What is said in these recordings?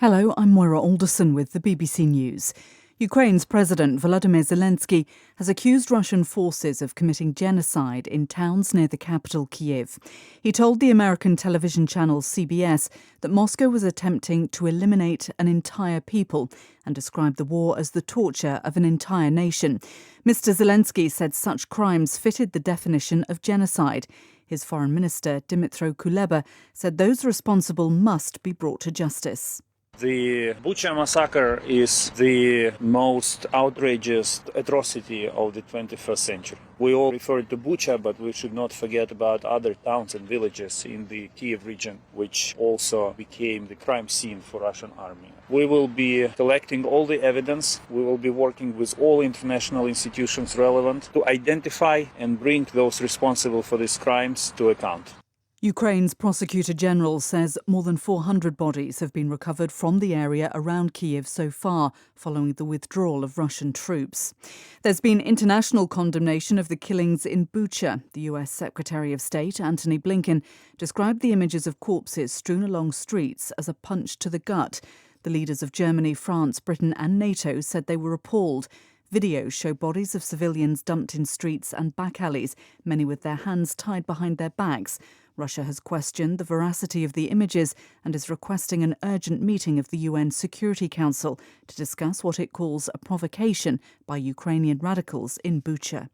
Hello, I'm Moira Alderson with the BBC News. Ukraine's President Volodymyr Zelensky has accused Russian forces of committing genocide in towns near the capital, Kyiv. He told the American television channel CBS that Moscow was attempting to eliminate an entire people and described the war as the torture of an entire nation. Mr. Zelensky said such crimes fitted the definition of genocide. His foreign minister, Dmytro Kuleba, said those responsible must be brought to justice. The Bucha massacre is the most outrageous atrocity of the 21st century. We all refer to Bucha, but we should not forget about other towns and villages in the Kyiv region, which also became the crime scene for Russian army. We will be collecting all the evidence. We will be working with all international institutions relevant to identify and bring those responsible for these crimes to account. Ukraine's Prosecutor General says more than 400 bodies have been recovered from the area around Kyiv so far, following the withdrawal of Russian troops. There's been international condemnation of the killings in Bucha. The US Secretary of State, Antony Blinken, described the images of corpses strewn along streets as a punch to the gut. The leaders of Germany, France, Britain and NATO said they were appalled. Videos show bodies of civilians dumped in streets and back alleys, many with their hands tied behind their backs. Russia has questioned the veracity of the images and is requesting an urgent meeting of the UN Security Council to discuss what it calls a provocation by Ukrainian radicals in Bucha.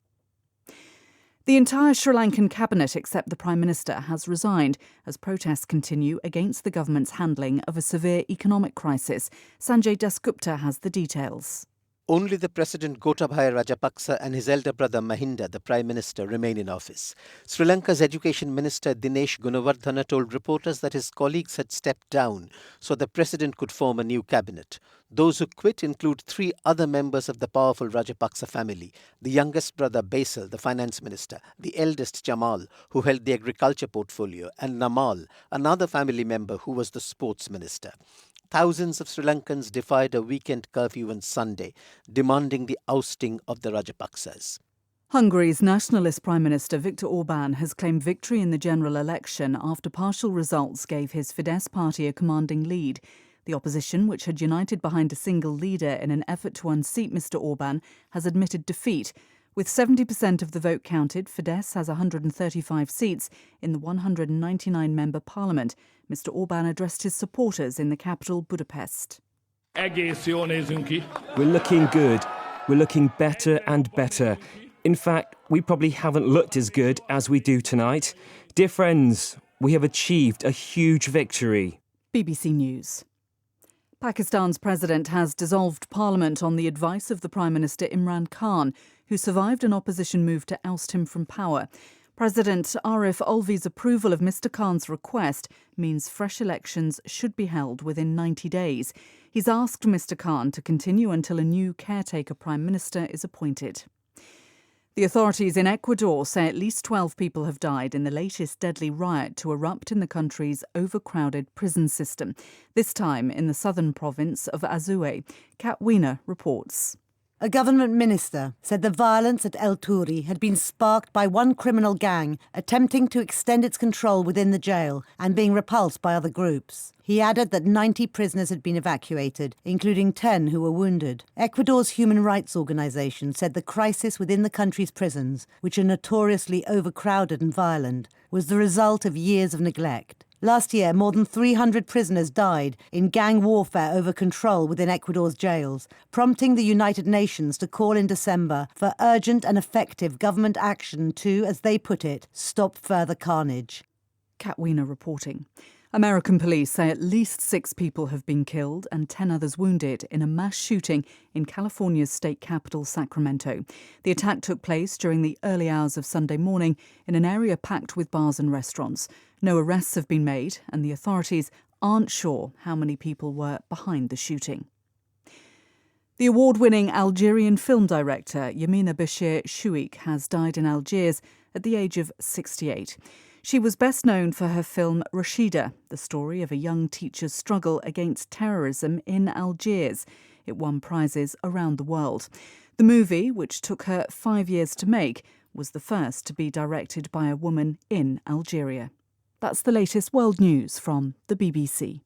The entire Sri Lankan cabinet, except the Prime Minister, has resigned as protests continue against the government's handling of a severe economic crisis. Sanjay Dasgupta has the details. Only the President Gotabaya Rajapaksa and his elder brother Mahinda, the Prime Minister, remain in office. Sri Lanka's Education Minister Dinesh Gunawardena told reporters that his colleagues had stepped down so the President could form a new cabinet. Those who quit include 3 other members of the powerful Rajapaksa family: the youngest brother Basil, the Finance Minister, the eldest Jamal, who held the agriculture portfolio, and Namal, another family member who was the Sports Minister. Thousands of Sri Lankans defied a weekend curfew on Sunday, demanding the ousting of the Rajapaksas. Hungary's nationalist Prime Minister Viktor Orban has claimed victory in the general election after partial results gave his Fidesz party a commanding lead. The opposition, which had united behind a single leader in an effort to unseat Mr Orban, has admitted defeat. With 70% of the vote counted, Fidesz has 135 seats in the 199-member parliament. Mr Orban addressed his supporters in the capital, Budapest. We're looking good. We're looking better and better. In fact, we probably haven't looked as good as we do tonight. Dear friends, we have achieved a huge victory. BBC News. Pakistan's president has dissolved parliament on the advice of the Prime Minister Imran Khan, who survived an opposition move to oust him from power. President Arif Alvi's approval of Mr Khan's request means fresh elections should be held within 90 days. He's asked Mr Khan to continue until a new caretaker Prime Minister is appointed. The authorities in Ecuador say at least 12 people have died in the latest deadly riot to erupt in the country's overcrowded prison system, this time in the southern province of Azuay. Kat Wiener reports. A government minister said the violence at El Turi had been sparked by one criminal gang attempting to extend its control within the jail and being repulsed by other groups. He added that 90 prisoners had been evacuated, including 10 who were wounded. Ecuador's human rights organization said the crisis within the country's prisons, which are notoriously overcrowded and violent, was the result of years of neglect. Last year, more than 300 prisoners died in gang warfare over control within Ecuador's jails, prompting the United Nations to call in December for urgent and effective government action to, as they put it, stop further carnage. Kat Wiener reporting. American police say at least 6 people have been killed and 10 others wounded in a mass shooting in California's state capital, Sacramento. The attack took place during the early hours of Sunday morning in an area packed with bars and restaurants. No arrests have been made, and the authorities aren't sure how many people were behind the shooting. The award-winning Algerian film director Yamina Bachir Chouik has died in Algiers at the age of 68. She was best known for her film Rashida, the story of a young teacher's struggle against terrorism in Algiers. It won prizes around the world. The movie, which took her 5 years to make, was the first to be directed by a woman in Algeria. That's the latest world news from the BBC.